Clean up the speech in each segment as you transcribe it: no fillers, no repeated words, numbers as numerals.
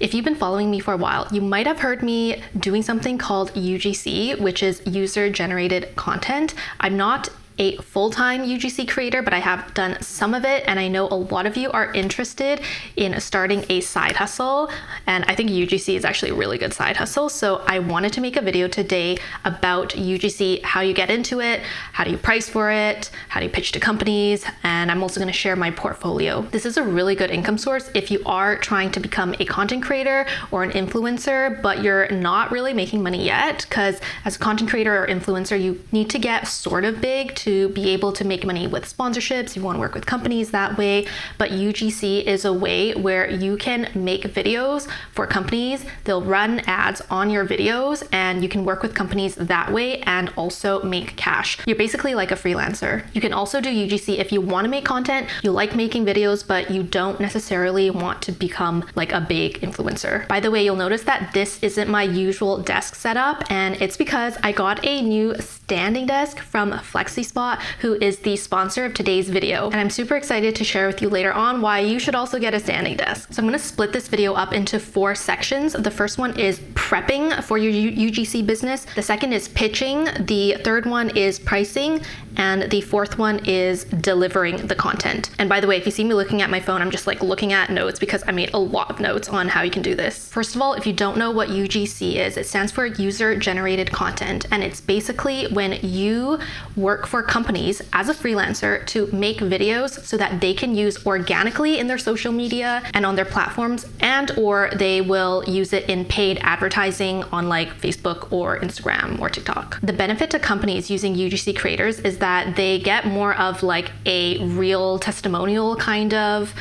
If you've been following me for a while, you might have heard me doing something called UGC, which is user-generated content. I'm not a full-time UGC creator, but I have done some of it, and I know a lot of you are interested in starting a side hustle, and I think UGC is actually a really good side hustle. So I wanted to make a video today about UGC, how you get into it, how do you price for it, how do you pitch to companies, and I'm also going to share my portfolio. This is a really good income source if you are trying to become a content creator or an influencer, but you're not really making money yet, because as a content creator or influencer, you need to get sort of big to be able to make money with sponsorships. You want to work with companies that way, but UGC is a way where you can make videos for companies. They'll run ads on your videos and you can work with companies that way and also make cash. You're basically like a freelancer. You can also do UGC if you want to make content, you like making videos, but you don't necessarily want to become like a big influencer. By the way, you'll notice that this isn't my usual desk setup, and it's because I got a new standing desk from FlexiSpot, who is the sponsor of today's video. And I'm super excited to share with you later on why you should also get a standing desk. So I'm going to split this video up into 4 sections. The first one is prepping for your UGC business. The second is pitching. The third one is pricing. And the fourth one is delivering the content. And by the way, if you see me looking at my phone, I'm just like looking at notes because I made a lot of notes on how you can do this. First of all, if you don't know what UGC is, it stands for user generated content. And it's basically when you work for companies as a freelancer to make videos so that they can use organically in their social media and on their platforms, and or they will use it in paid advertising on like Facebook or Instagram or TikTok. The benefit to companies using UGC creators is that they get more of like a real testimonial kind of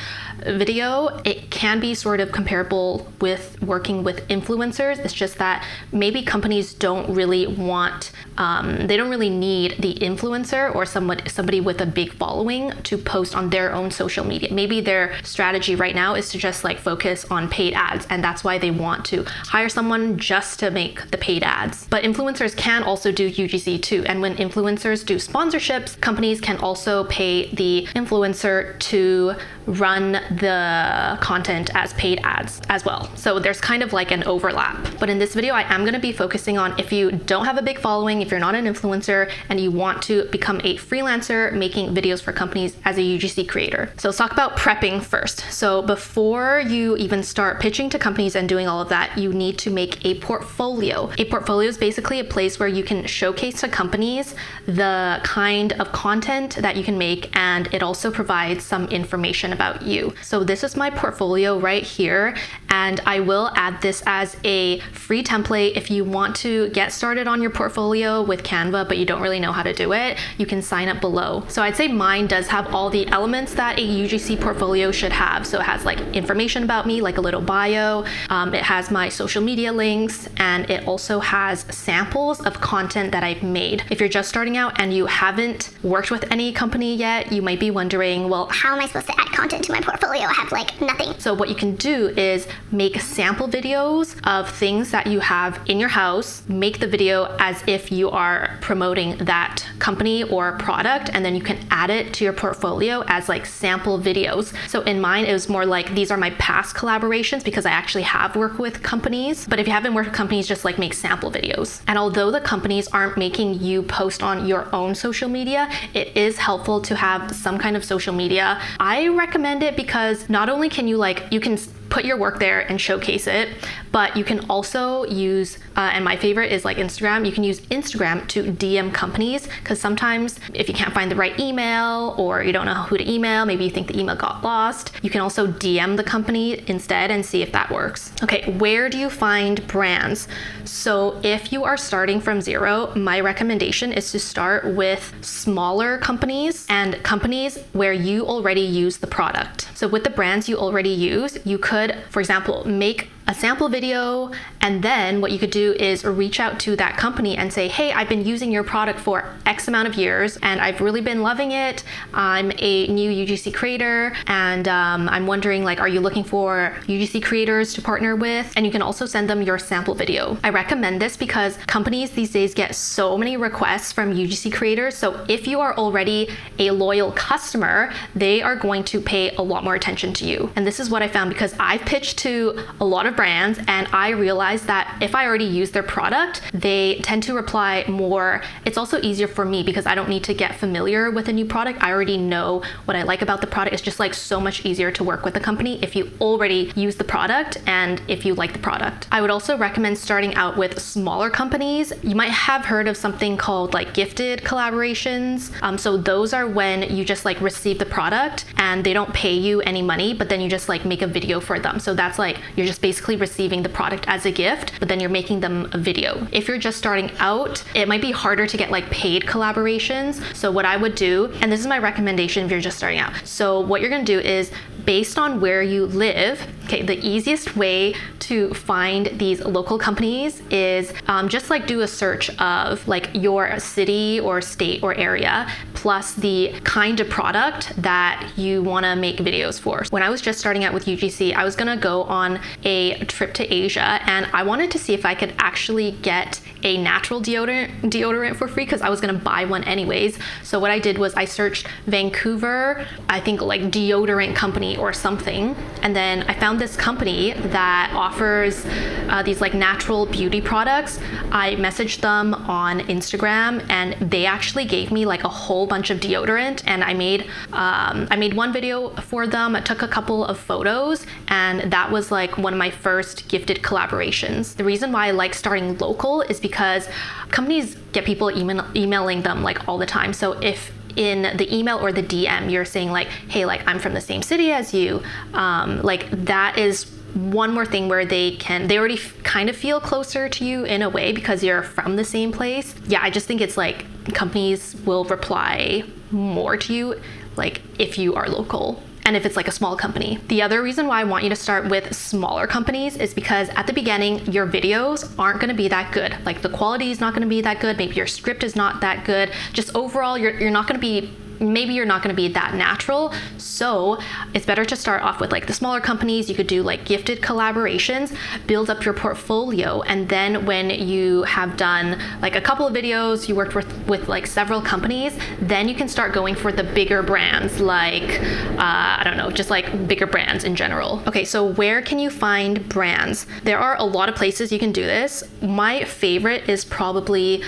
video. It can be sort of comparable with working with influencers. It's just that maybe companies don't really want, they don't really need the influencer or somebody with a big following to post on their own social media. Maybe their strategy right now is to just like focus on paid ads, and that's why they want to hire someone just to make the paid ads. But influencers can also do UGC too. And when influencers do sponsorships, companies can also pay the influencer to run the content as paid ads as well. So there's kind of like an overlap. But in this video, I am going to be focusing on if you don't have a big following, if you're not an influencer and you want to become a freelancer making videos for companies as a UGC creator. So let's talk about prepping first. So before you even start pitching to companies and doing all of that, you need to make a portfolio. A portfolio is basically a place where you can showcase to companies the kind of content that you can make, and it also provides some information about you. So this is my portfolio right here, and I will add this as a free template. If you want to get started on your portfolio with Canva, but you don't really know how to do it, you can sign up below. So I'd say mine does have all the elements that a UGC portfolio should have. So it has like information about me, like a little bio. It has my social media links, and it also has samples of content that I've made. If you're just starting out and you haven't worked with any company yet, you might be wondering, well, how am I supposed to add content to my portfolio? I have like nothing. So what you can do is make sample videos of things that you have in your house, make the video as if you are promoting that company or product, and then you can add it to your portfolio as like sample videos. So in mine, it was more like these are my past collaborations because I actually have worked with companies. But if you haven't worked with companies, just like make sample videos. And although the companies aren't making you post on your own social media, it is helpful to have some kind of social media. I recommend it because not only can you can put your work there and showcase it, but you can also use, and my favorite is like Instagram, you can use Instagram to DM companies, because sometimes if you can't find the right email or you don't know who to email, maybe you think the email got lost, you can also DM the company instead and see if that works. Okay, where do you find brands? So if you are starting from zero, my recommendation is to start with smaller companies and companies where you already use the product. So with the brands you already use, you could, for example, make a sample video, and then what you could do is reach out to that company and say, hey, I've been using your product for X amount of years and I've really been loving it. I'm a new UGC creator and I'm wondering, like, are you looking for UGC creators to partner with? And you can also send them your sample video. I recommend this because companies these days get so many requests from UGC creators. So if you are already a loyal customer, they are going to pay a lot more attention to you. And this is what I found because I've pitched to a lot of brands, and I realized that if I already use their product, they tend to reply more. It's also easier for me because I don't need to get familiar with a new product. I already know what I like about the product. It's just like so much easier to work with a company if you already use the product and if you like the product. I would also recommend starting out with smaller companies. You might have heard of something called like gifted collaborations. So those are when you just like receive the product and they don't pay you any money, but then you just like make a video for them. So that's like, you're just basically receiving the product as a gift, but then you're making them a video. If you're just starting out, it might be harder to get like paid collaborations. So what I would do, and this is my recommendation if you're just starting out. So what you're gonna do is, based on where you live, okay, the easiest way to find these local companies is just like do a search of like your city or state or area, plus the kind of product that you wanna make videos for. When I was just starting out with UGC, I was gonna go on a trip to Asia, and I wanted to see if I could actually get a natural deodorant for free because I was gonna buy one anyways. So what I did was I searched Vancouver, I think like deodorant company or something, and then I found this company that offers these like natural beauty products. I messaged them on Instagram, and they actually gave me like a whole bunch of deodorant, and I made one video for them. I took a couple of photos, and that was like one of my first gifted collaborations. The reason why I like starting local is because companies get people emailing them like all the time. So if in the email or the DM you're saying like, hey, like I'm from the same city as you, like that is one more thing where they already kind of feel closer to you in a way because you're from the same place. Yeah, I just think it's like companies will reply more to you like if you are local. And if it's like a small company. The other reason why I want you to start with smaller companies is because at the beginning, your videos aren't gonna be that good. Like the quality is not gonna be that good. Maybe your script is not that good. Just overall, you're not gonna be, maybe you're not gonna be that natural. So it's better to start off with like the smaller companies. You could do like gifted collaborations, build up your portfolio. And then when you have done like a couple of videos, you worked with like several companies, then you can start going for the bigger brands, like, I don't know, just like bigger brands in general. Okay, so where can you find brands? There are a lot of places you can do this. My favorite is probably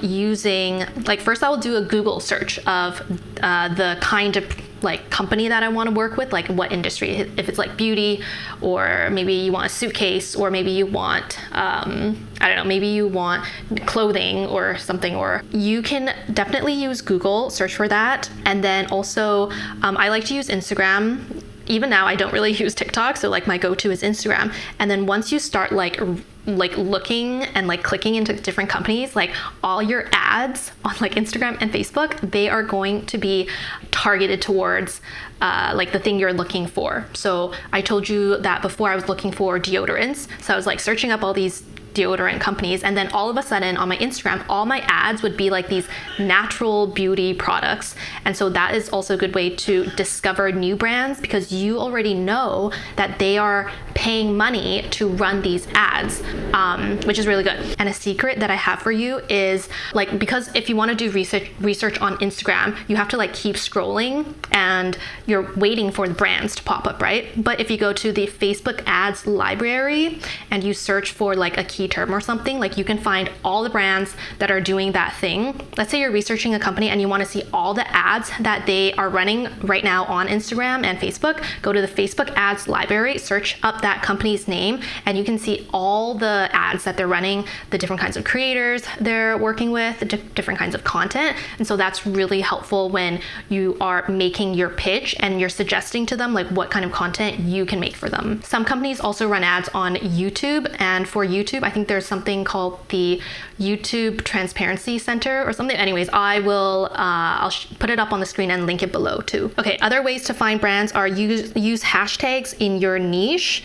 using, like first I will do a Google search of the kind of like company that I want to work with, like what industry, if it's like beauty, or maybe you want a suitcase, or maybe you want, I don't know, maybe you want clothing or something, or you can definitely use Google, search for that. And then also, I like to use Instagram. Even now I don't really use TikTok, so like my go-to is Instagram. And then once you start like looking and like clicking into different companies, like all your ads on like Instagram and Facebook, they are going to be targeted towards like the thing you're looking for. So I told you that before I was looking for deodorants. So I was like searching up all these deodorant companies, and then all of a sudden on my Instagram, all my ads would be like these natural beauty products. And so that is also a good way to discover new brands because you already know that they are paying money to run these ads, which is really good. And a secret that I have for you is like, because if you want to do research on Instagram, you have to like keep scrolling and you're waiting for the brands to pop up, right? But if you go to the Facebook ads library and you search for like a key term or something, like you can find all the brands that are doing that thing. Let's say you're researching a company and you want to see all the ads that they are running right now on Instagram and Facebook. Go to the Facebook ads library, search up that company's name, and you can see all the ads that they're running, the different kinds of creators they're working with, the different kinds of content. And so that's really helpful when you are making your pitch and you're suggesting to them like what kind of content you can make for them. Some companies also run ads on YouTube, and for YouTube, I think there's something called the YouTube Transparency Center or something. Anyways, I will I'll put it up on the screen and link it below too. Okay, other ways to find brands are use hashtags in your niche.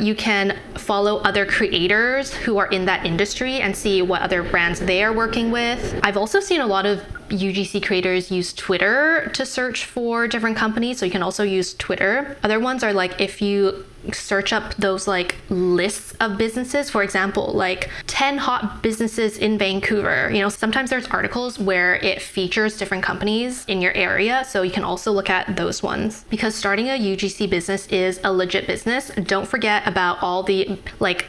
You can follow other creators who are in that industry and see what other brands they are working with. I've also seen a lot of UGC creators use Twitter to search for different companies, so you can also use Twitter. Other ones are like if you search up those like lists of businesses, for example, like 10 hot businesses in Vancouver. Sometimes there's articles where it features different companies in your area, so you can also look at those ones. Because starting a UGC business is a legit business, don't forget about all the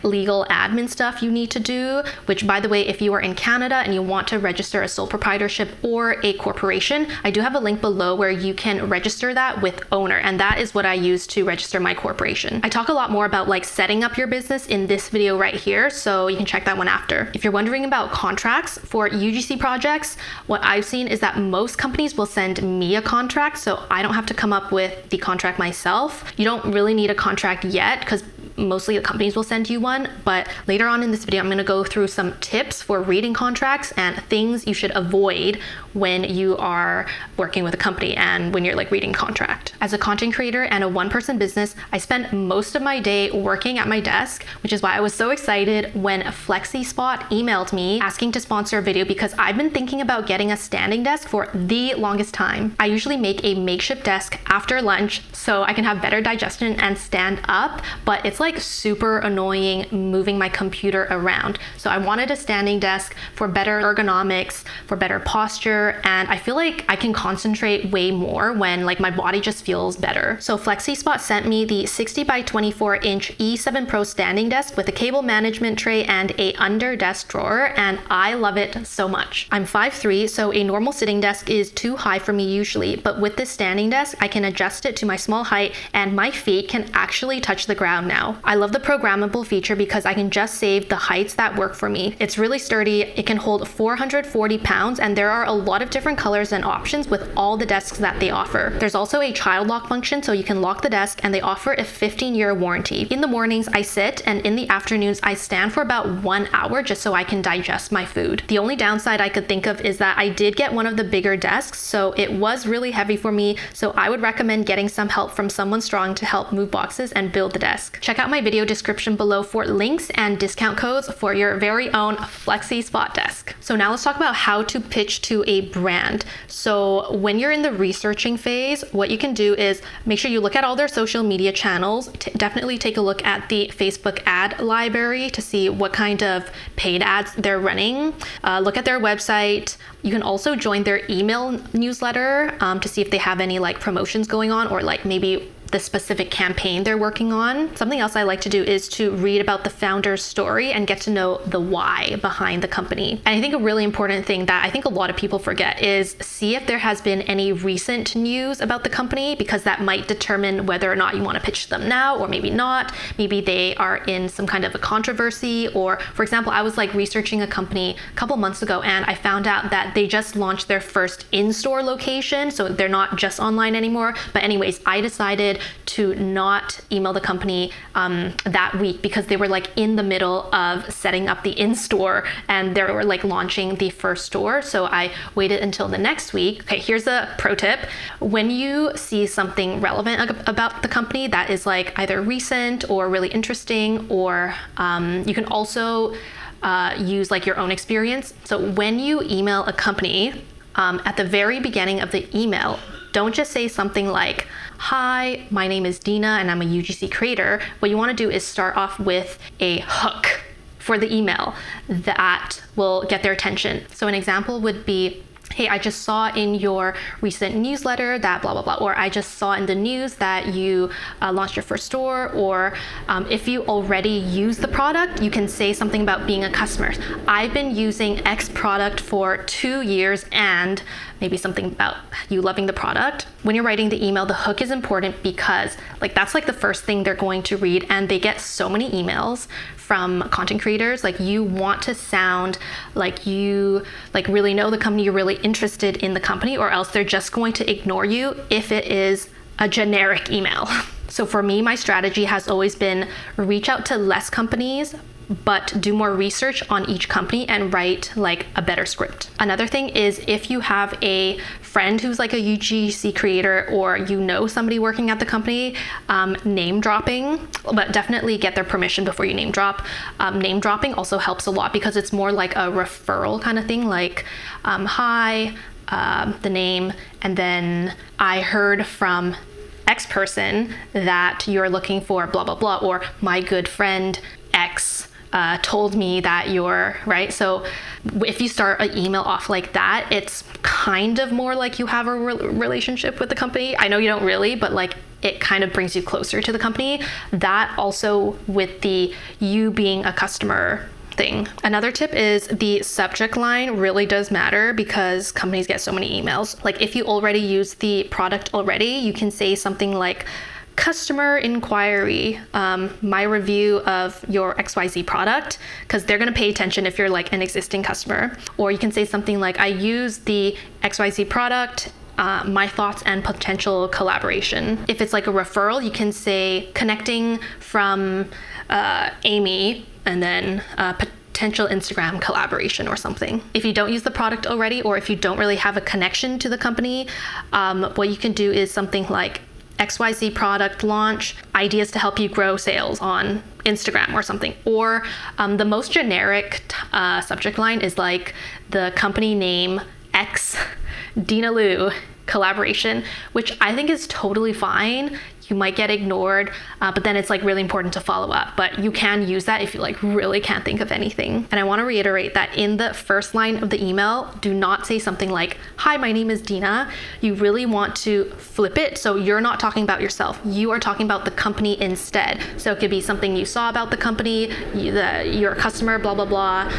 legal admin stuff you need to do, which, by the way, if you are in Canada and you want to register a sole proprietorship or a corporation, I do have a link below where you can register that with owner, and that is what I use to register my corporation. I talk a lot more about setting up your business in this video right here, so you can check that one after. If you're wondering about contracts for UGC projects, what I've seen is that most companies will send me a contract, so I don't have to come up with the contract myself. You don't really need a contract yet because mostly the companies will send you one, but later on in this video, I'm going to go through some tips for reading contracts and things you should avoid when you are working with a company and when you're reading contract. As a content creator and a one-person business, I spend most of my day working at my desk, which is why I was so excited when FlexiSpot emailed me asking to sponsor a video, because I've been thinking about getting a standing desk for the longest time. I usually make a makeshift desk after lunch so I can have better digestion and stand up, but it's super annoying moving my computer around. So I wanted a standing desk for better ergonomics, for better posture, and I feel like I can concentrate way more when my body just feels better. So FlexiSpot sent me the 60 by 24 inch E7 Pro standing desk with a cable management tray and a under desk drawer, and I love it so much. I'm 5'3", so a normal sitting desk is too high for me usually, but with this standing desk, I can adjust it to my small height and my feet can actually touch the ground now. I love the programmable feature because I can just save the heights that work for me. It's really sturdy, it can hold 440 pounds, and there are a lot of different colors and options with all the desks that they offer. There's also a child lock function, so you can lock the desk, and they offer a 15-year warranty. In the mornings, I sit, and in the afternoons, I stand for about 1 hour just so I can digest my food. The only downside I could think of is that I did get one of the bigger desks, so it was really heavy for me, so I would recommend getting some help from someone strong to help move boxes and build the desk. Check out my video description below for links and discount codes for your very own FlexiSpot desk. So now let's talk about how to pitch to a brand. So when you're in the researching phase, what you can do is make sure you look at all their social media channels. Definitely take a look at the Facebook ad library to see what kind of paid ads they're running. Look at their website. You can also join their email newsletter to see if they have any promotions going on, or maybe the specific campaign they're working on. Something else I like to do is to read about the founder's story and get to know the why behind the company. And I think a really important thing that I think a lot of people forget is see if there has been any recent news about the company, because that might determine whether or not you want to pitch them now or maybe not. Maybe they are in some kind of a controversy, or for example, I was researching a company a couple months ago and I found out that they just launched their first in-store location, so they're not just online anymore. But anyways, I decided to not email the company that week because they were in the middle of setting up the in-store and they were launching the first store. So I waited until the next week. Okay, here's a pro tip. When you see something relevant about the company that is either recent or really interesting, or you can also use your own experience. So when you email a company, at the very beginning of the email, don't just say something like, "Hi, my name is Dina and I'm a UGC creator." What you want to do is start off with a hook for the email that will get their attention. So an example would be, "Hey, I just saw in your recent newsletter that blah, blah, blah," or "I just saw in the news that you launched your first store," or if you already use the product, you can say something about being a customer. "I've been using X product for 2 years," and maybe something about you loving the product. When you're writing the email, the hook is important because that's the first thing they're going to read, and they get so many emails from content creators. You want to sound like you really know the company, you're really interested in the company, or else they're just going to ignore you if it is a generic email. So for me, my strategy has always been reach out to less companies, but do more research on each company and write a better script. Another thing is, if you have a friend who's a UGC creator, or somebody working at the company, name dropping, but definitely get their permission before you name drop. Name dropping also helps a lot because it's more like a referral kind of thing, "Hi, the name, and then I heard from X person that you're looking for blah, blah, blah," or "my good friend X told me that you're right. So if you start an email off like that, it's kind of more like you have a relationship with the company. I know you don't really, but like it kind of brings you closer to the company. That also with the you being a customer thing. Another tip is the subject line really does matter because companies get so many emails. Like if you already use the product already, you can say something like customer inquiry, my review of your XYZ product, because they're going to pay attention if you're like an existing customer. Or you can say something like, I use the XYZ product, my thoughts and potential collaboration. If it's like a referral, you can say connecting from Amy, and then potential Instagram collaboration or something. If you don't use the product already, or if you don't really have a connection to the company, what you can do is something like XYZ product launch, ideas to help you grow sales on Instagram or something. Or the most generic subject line is like the company name X Dina Lu collaboration, which I think is totally fine. You might get ignored, but then it's like really important to follow up. But you can use that if you like really can't think of anything. And I want to reiterate that in the first line of the email, do not say something like, hi, my name is Dina. You really want to flip it. So you're not talking about yourself. You are talking about the company instead. So it could be something you saw about the company, you're a customer, blah, blah, blah.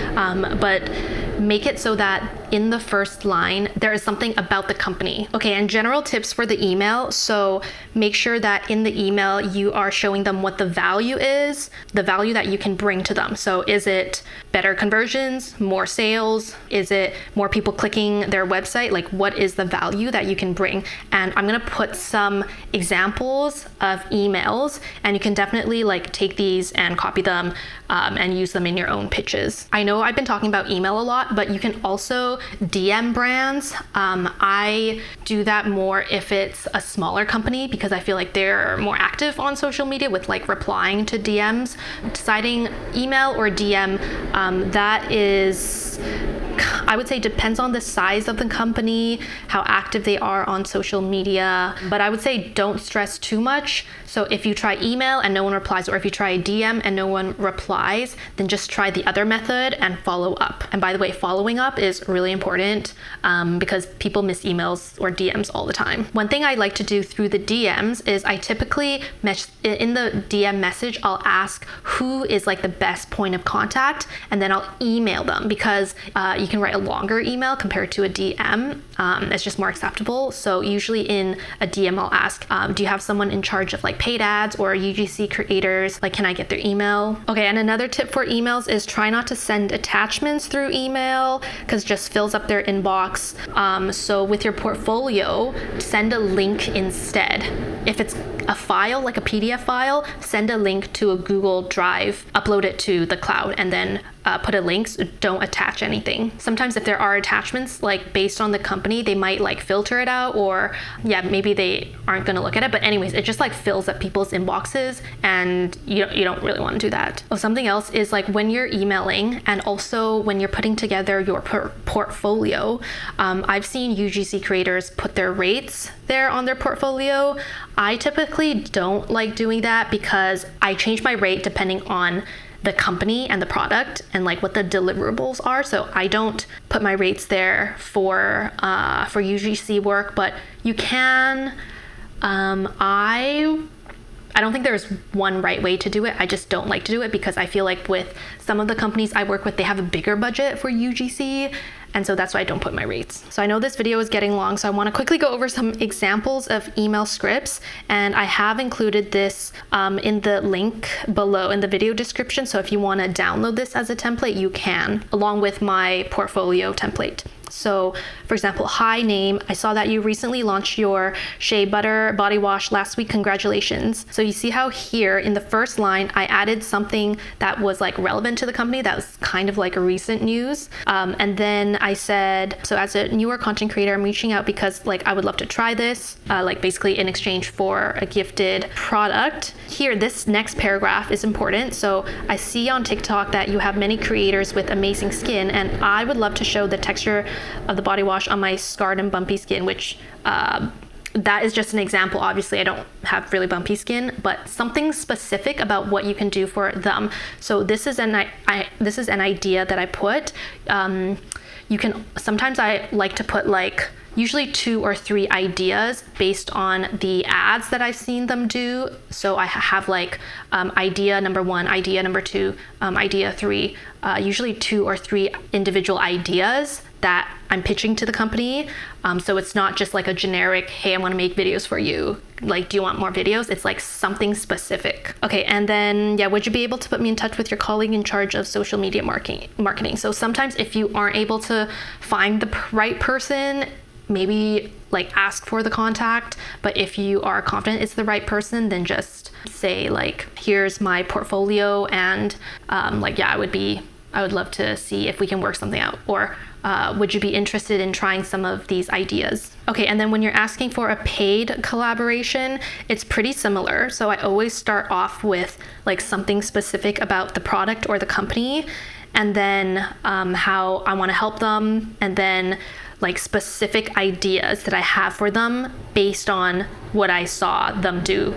But make it so that in the first line, there is something about the company. Okay, and general tips for the email. So make sure that in the email, you are showing them what the value is, the value that you can bring to them. So is it better conversions, more sales? Is it more people clicking their website? Like what is the value that you can bring? And I'm gonna put some examples of emails, and you can definitely like take these and copy them and use them in your own pitches. I know I've been talking about email a lot, but you can also DM brands. I do that more if it's a smaller company because I feel like they're more active on social media with like replying to DMs. Deciding email or DM, that is, I would say, depends on the size of the company, how active they are on social media, but I would say don't stress too much. So if you try email and no one replies, or if you try DM and no one replies, then just try the other method and follow up. And by the way, following up is really important because people miss emails or DMs all the time. One thing I like to do through the DMs is I typically in the DM message, I'll ask who is like the best point of contact, and then I'll email them because you can write a longer email compared to a DM. It's just more acceptable. So usually in a DM, I'll ask, do you have someone in charge of like paid ads or UGC creators? Like, can I get their email? Okay, and another tip for emails is try not to send attachments through email because it just fills up their inbox. So with your portfolio, send a link instead. If it's a file, like a PDF file, send a link to a Google Drive, upload it to the cloud, and then put a link. So don't attach anything. Sometimes if there are attachments, like based on the company, they might like filter it out, or yeah, maybe they aren't gonna look at it. But anyways, it just like fills up people's inboxes, and you don't really want to do that. Oh, something else is like when you're emailing, and also when you're putting together your portfolio, I've seen UGC creators put their rates there on their portfolio. I typically don't like doing that because I change my rate depending on the company and the product and like what the deliverables are. So I don't put my rates there for UGC work, but you can. I don't think there's one right way to do it. I just don't like to do it because I feel like with some of the companies I work with, they have a bigger budget for UGC. And so that's why I don't put my rates. So I know this video is getting long, so I want to quickly go over some examples of email scripts. And I have included this in the link below in the video description. So if you want to download this as a template, you can, along with my portfolio template. So for example, hi name, I saw that you recently launched your shea butter body wash last week. Congratulations. So you see how here in the first line, I added something that was like relevant to the company that was kind of like a recent news. And then I said, so as a newer content creator, I'm reaching out because like I would love to try this, like basically in exchange for a gifted product. Here, this next paragraph is important. So I see on TikTok that you have many creators with amazing skin, and I would love to show the texture of the body wash on my scarred and bumpy skin, which that is just an example. Obviously, I don't have really bumpy skin, but something specific about what you can do for them. So this is an idea that I put. You can, sometimes I like to put like usually 2 or 3 ideas based on the ads that I've seen them do. So I have like idea number 1, idea number 2, idea 3, usually 2 or 3 individual ideas that I'm pitching to the company. So it's not just like a generic, hey, I want to make videos for you. Like, do you want more videos? It's like something specific. Okay, and then, yeah, would you be able to put me in touch with your colleague in charge of social media marketing? So sometimes if you aren't able to find the right person, maybe like ask for the contact. But if you are confident it's the right person, then just say like, here's my portfolio, and like, yeah, I would love to see if we can work something out, or would you be interested in trying some of these ideas? Okay, and then when you're asking for a paid collaboration, it's pretty similar. So I always start off with like something specific about the product or the company, and then how I want to help them, and then like specific ideas that I have for them based on what I saw them do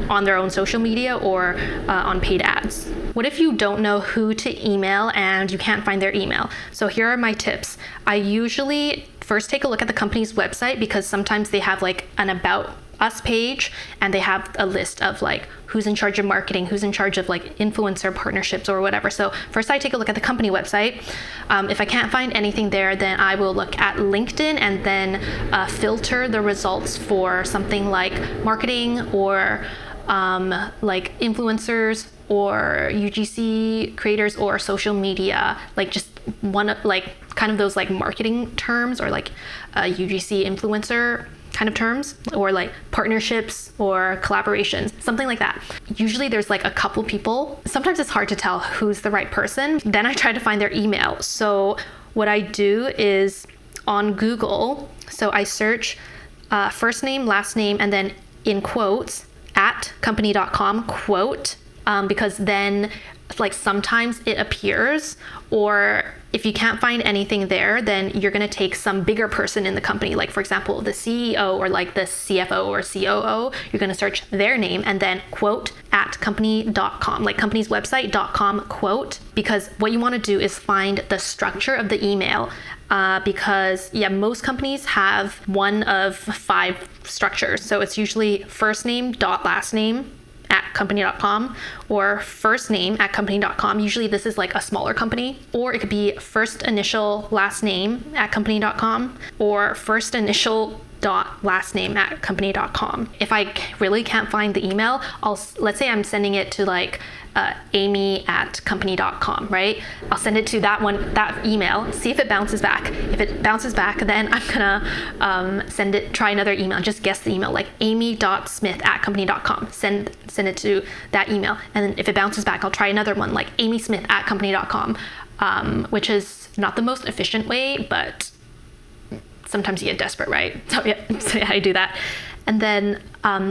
on their own social media or on paid ads. What if you don't know who to email and you can't find their email? So here are my tips. I usually first take a look at the company's website, because sometimes they have like an About Us page, and they have a list of like who's in charge of marketing, who's in charge of like influencer partnerships or whatever. So first I take a look at the company website. If I can't find anything there, then I will look at LinkedIn and then filter the results for something like marketing or like influencers or UGC creators or social media, like just one of like kind of those like marketing terms, or like UGC influencer kind of terms, or like partnerships or collaborations, something like that. Usually there's like a couple people. Sometimes it's hard to tell who's the right person. Then I try to find their email. So what I do is on Google, so I search first name, last name, and then in quotes at company.com quote, because then like sometimes it appears, or if you can't find anything there, then you're going to take some bigger person in the company, like for example the CEO or like the CFO or COO. You're going to search their name and then quote at company.com, like company's website.com quote, because what you want to do is find the structure of the email, because yeah, most companies have one of 5 structures. So it's usually first name dot last name at company.com, or first name at company.com. Usually this is like a smaller company, or it could be first initial last name at company.com, or first initial dot last name at company.com. If I really can't find the email, let's say I'm sending it to like Amy at company.com, right? I'll send it to that email, see if it bounces back. If it bounces back, then I'm gonna try another email, just guess the email, like amy.smith at company.com. Send it to that email. And then if it bounces back, I'll try another one, like amysmith at company.com, which is not the most efficient way, but sometimes you get desperate, right? So yeah, I do that. And then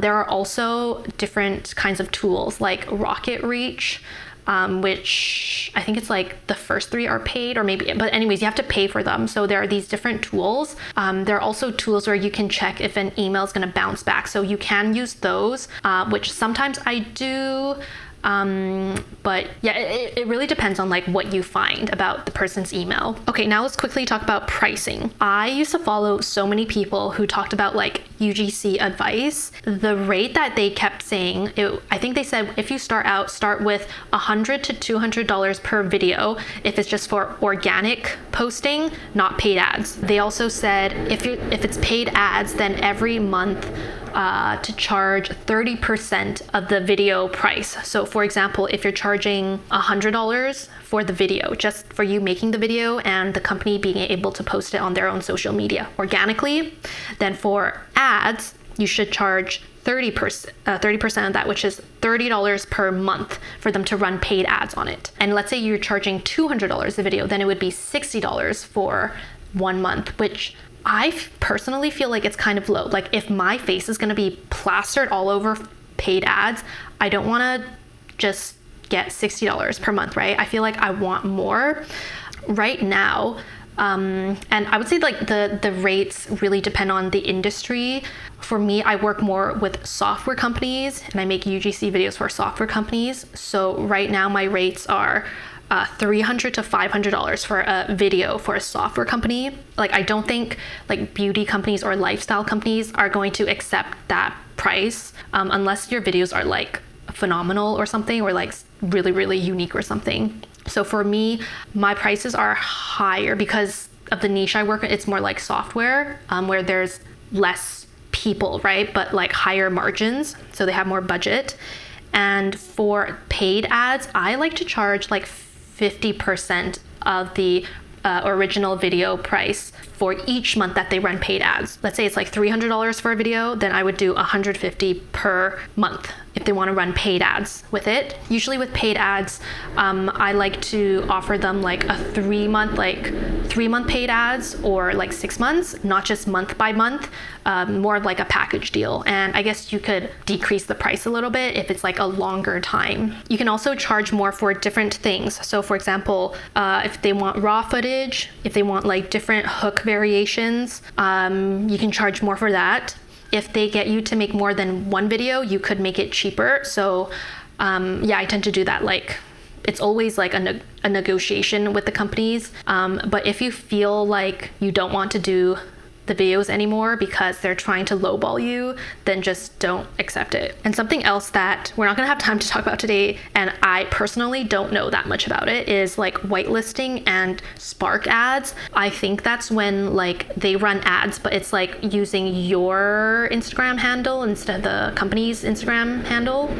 there are also different kinds of tools like Rocket Reach, which I think it's like the first 3 are paid, or maybe, but anyways, you have to pay for them. So there are these different tools. There are also tools where you can check if an email is going to bounce back. So you can use those, which sometimes I do. But yeah, it really depends on like what you find about the person's email. Okay, now let's quickly talk about pricing. I used to follow so many people who talked about like UGC advice. The rate that they kept saying, I think they said if you start with $100 to $200 per video if it's just for organic posting, not paid ads. They also said if it's paid ads, then every month to charge 30% of the video price. So for example, if you're charging $100 for the video, just for you making the video and the company being able to post it on their own social media organically, then for ads, you should charge 30% of that, which is $30 per month for them to run paid ads on it. And let's say you're charging $200 a video, then it would be $60 for 1 month, which I personally feel like it's kind of low. Like if my face is going to be plastered all over paid ads, I don't want to just get $60 per month, right? I feel like I want more. Right now, And I would say like the rates really depend on the industry. For me, I work more with software companies and I make UGC videos for software companies. So right now my rates are $300 to $500 for a video for a software company. Like, I don't think like beauty companies or lifestyle companies are going to accept that price unless your videos are like phenomenal or something, or like really, really unique or something. So for me, my prices are higher because of the niche I work in. It's more like software where there's less people, right? But like higher margins. So they have more budget. And for paid ads, I like to charge like 50% of the original video price for each month that they run paid ads. Let's say it's like $300 for a video, then I would do $150 per month if they want to run paid ads with it. Usually with paid ads, I like to offer them like a 3-month paid ads, or like 6 months, not just month by month, more like a package deal. And I guess you could decrease the price a little bit if it's like a longer time. You can also charge more for different things. So for example, if they want raw footage, if they want like different hook variations, you can charge more for that. If they get you to make more than one video, you could make it cheaper. So yeah, I tend to do that. Like, it's always like a negotiation with the companies. But if you feel like you don't want to do the videos anymore because they're trying to lowball you, then just don't accept it. And something else that we're not gonna have time to talk about today, and I personally don't know that much about it, is like whitelisting and Spark ads. I think that's when like they run ads, but it's like using your Instagram handle instead of the company's Instagram handle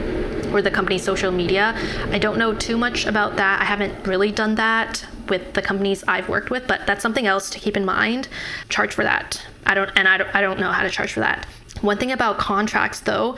or the company's social media. I don't know too much about that. I haven't really done that with the companies I've worked with, but that's something else to keep in mind. Charge for that. I don't know how to charge for that. One thing about contracts though,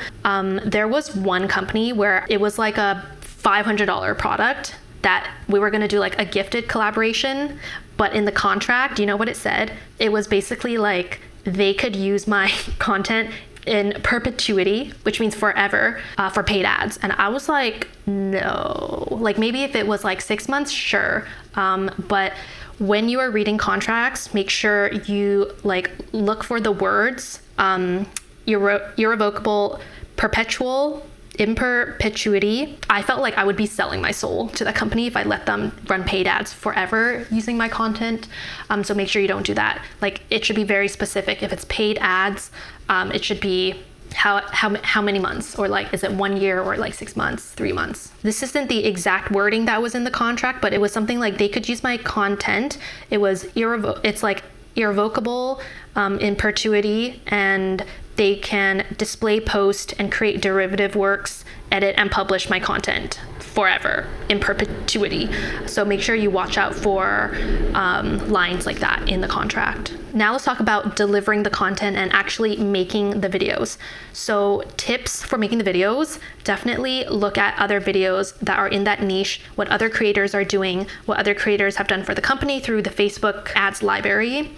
there was one company where it was like a $500 product that we were gonna do like a gifted collaboration, but in the contract, you know what it said? It was basically like they could use my content in perpetuity, which means forever, for paid ads. And I was like, no. Like, maybe if it was like 6 months, sure. But when you are reading contracts, make sure you like look for the words irrevocable, perpetual, in perpetuity. I felt like I would be selling my soul to that company if I let them run paid ads forever using my content. So make sure you don't do that. Like, it should be very specific. If it's paid ads, it should be how many months, or like, is it 1 year or like 6 months, 3 months? This isn't the exact wording that was in the contract, but it was something like they could use my content. It was it's like irrevocable, in perpetuity, and they can display, post, and create derivative works, edit, and publish my content forever in perpetuity. So make sure you watch out for lines like that in the contract. Now let's talk about delivering the content and actually making the videos. So tips for making the videos: definitely look at other videos that are in that niche, what other creators are doing, what other creators have done for the company through the Facebook ads library.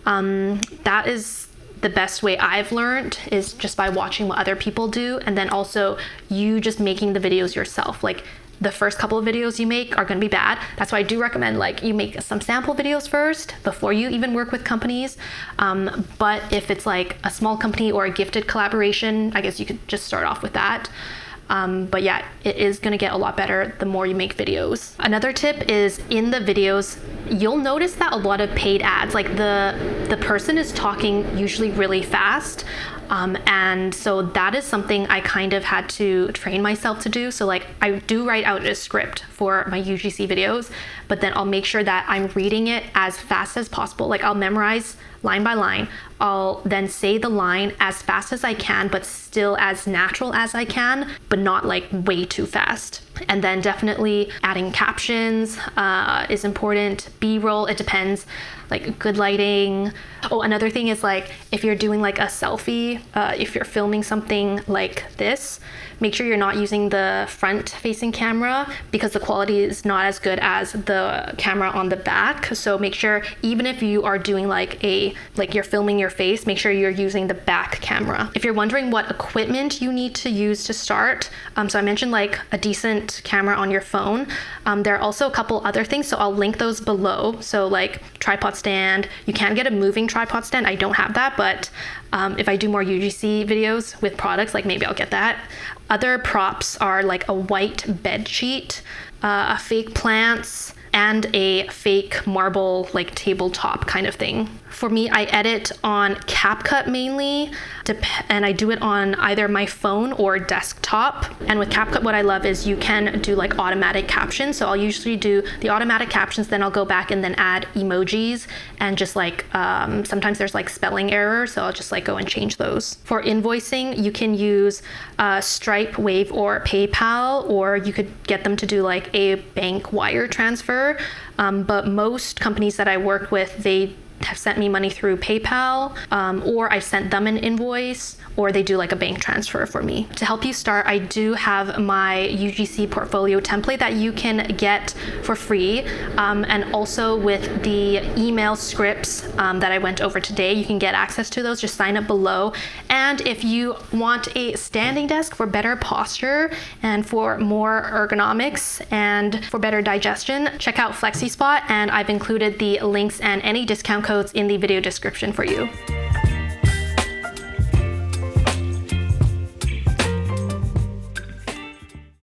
That is the best way I've learned, is just by watching what other people do, and then also you just making the videos yourself. Like, the first couple of videos you make are going to be bad. That's why I do recommend like you make some sample videos first before you even work with companies. But if it's like a small company or a gifted collaboration, I guess you could just start off with that. But yeah, it is going to get a lot better the more you make videos. Another tip is, in the videos, you'll notice that a lot of paid ads, like the person is talking usually really fast. And so that is something I kind of had to train myself to do. So like, I do write out a script for my UGC videos, but then I'll make sure that I'm reading it as fast as possible. Like, I'll memorize line by line. I'll then say the line as fast as I can, but still as natural as I can, but not like way too fast. And then definitely adding captions is important. B-roll, it depends. Like, good lighting. Oh, another thing is like, if you're doing like a selfie, if you're filming something like this, make sure you're not using the front facing camera, because the quality is not as good as the camera on the back. So make sure, even if you are doing like you're filming your face, make sure you're using the back camera. If you're wondering what equipment you need to use to start, so I mentioned like a decent front camera on your phone. There are also a couple other things, so I'll link those below. So like tripod stand, you can get a moving tripod stand. I don't have that, but if I do more UGC videos with products, like maybe I'll get that. Other props are like a white bed sheet, a fake plants, and a fake marble like tabletop kind of thing. For me, I edit on CapCut mainly, and I do it on either my phone or desktop. And with CapCut, what I love is you can do like automatic captions. So I'll usually do the automatic captions, then I'll go back and then add emojis, and just like sometimes there's like spelling errors, so I'll just like go and change those. For invoicing, you can use Stripe, Wave, or PayPal, or you could get them to do like a bank wire transfer. But most companies that I work with, they have sent me money through PayPal, or I sent them an invoice, or they do like a bank transfer for me. To help you start, I do have my UGC portfolio template that you can get for free. And also with the email scripts that I went over today, you can get access to those. Just sign up below. And if you want a standing desk for better posture and for more ergonomics and for better digestion, check out FlexiSpot, and I've included the links and any discount codes in the video description for you.